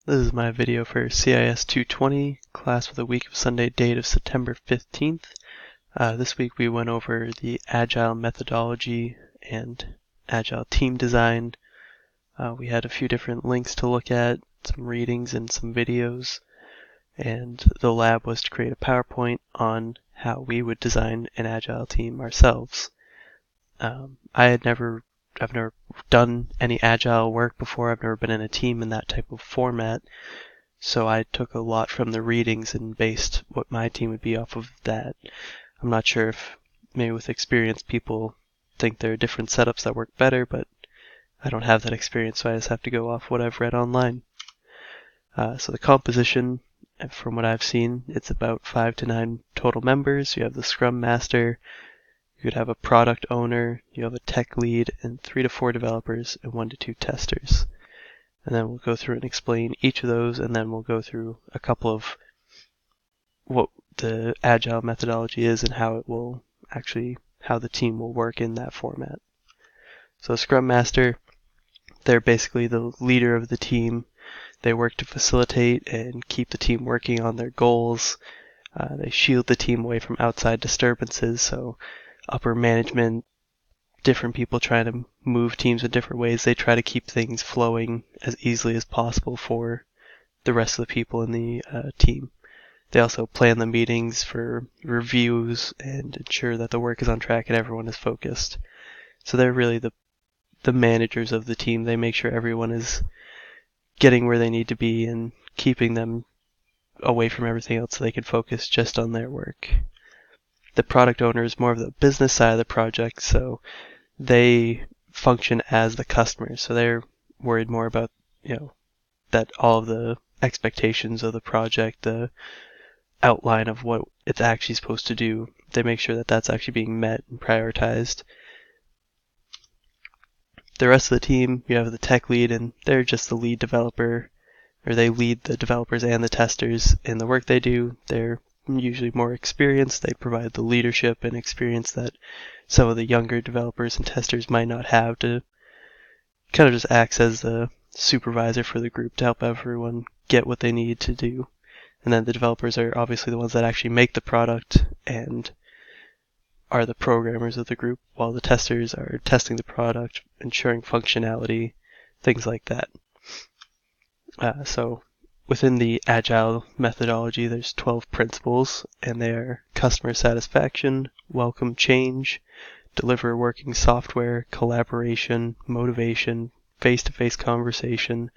This is my video for CIS220, class with a week of Sunday date of September 15th. This week we went over the Agile methodology and Agile team design. We had a few different links to look at, some readings and some videos, and the lab was to create a PowerPoint on how we would design an Agile team ourselves. I've never done any Agile work before. I've never been in a team in that type of format. So I took a lot from the readings and based what my team would be off of that. I'm not sure if maybe with experienced people think there are different setups that work better, but I don't have that experience, so I just have to go off what I've read online. So the composition, from what I've seen, it's about 5 to 9 total members. You have the Scrum Master. You could have a product owner, you have a tech lead, and 3 to 4 developers and 1 to 2 testers. And then we'll go through and explain each of those, and then we'll go through a couple of what the Agile methodology is and how the team will work in that format. So Scrum Master, they're basically the leader of the team. They work to facilitate and keep the team working on their goals. They shield the team away from outside disturbances, so upper management, different people trying to move teams in different ways, they try to keep things flowing as easily as possible for the rest of the people in the team. They also plan the meetings for reviews and ensure that the work is on track and everyone is focused. So they're really the managers of the team. They make sure everyone is getting where they need to be and keeping them away from everything else so they can focus just on their work. The product owner is more of the business side of the project, so they function as the customer. So they're worried more about, that all of the expectations of the project, the outline of what it's actually supposed to do, they make sure that that's actually being met and prioritized. The rest of the team, you have the tech lead, and they're just the lead developer, or they lead the developers and the testers in the work they do. They're usually more experienced. They provide the leadership and experience that some of the younger developers and testers might not have, to kind of just acts as the supervisor for the group to help everyone get what they need to do. And then the developers are obviously the ones that actually make the product and are the programmers of the group, while the testers are testing the product, ensuring functionality, things like that. So within the Agile methodology, there's 12 principles, and they are customer satisfaction, welcome change, deliver working software, collaboration, motivation, face-to-face conversation,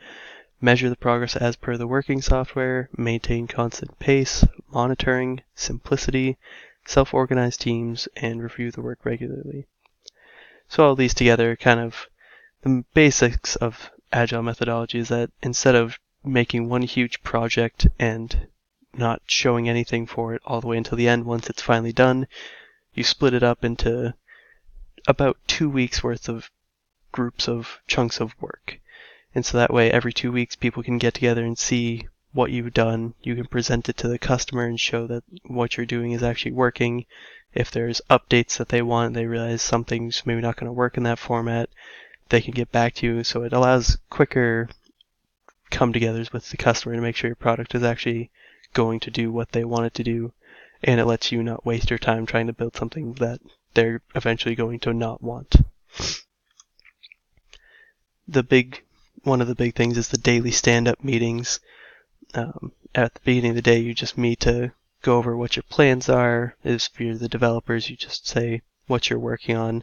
measure the progress as per the working software, maintain constant pace, monitoring, simplicity, self-organized teams, and review the work regularly. So all these together, kind of the basics of Agile methodology is that instead of making one huge project and not showing anything for it all the way until the end once it's finally done, you split it up into about 2 weeks worth of groups of chunks of work. And so that way every 2 weeks people can get together and see what you've done. You can present it to the customer and show that what you're doing is actually working. If there's updates that they want, they realize something's maybe not going to work in that format, they can get back to you. So it allows quicker come-togethers with the customer to make sure your product is actually going to do what they want it to do, and it lets you not waste your time trying to build something that they're eventually going to not want. One of the big things is the daily stand-up meetings. At the beginning of the day, you just meet to go over what your plans are. If you're the developers, you just say what you're working on,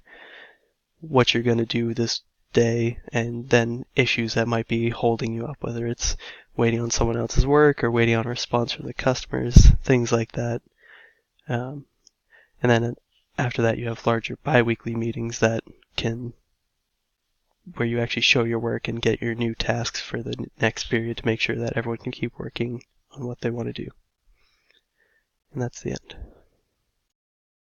what you're going to do this day, and then issues that might be holding you up, whether it's waiting on someone else's work or waiting on a response from the customers, things like that. And then after that, you have larger bi-weekly meetings where you actually show your work and get your new tasks for the next period to make sure that everyone can keep working on what they want to do. And that's the end.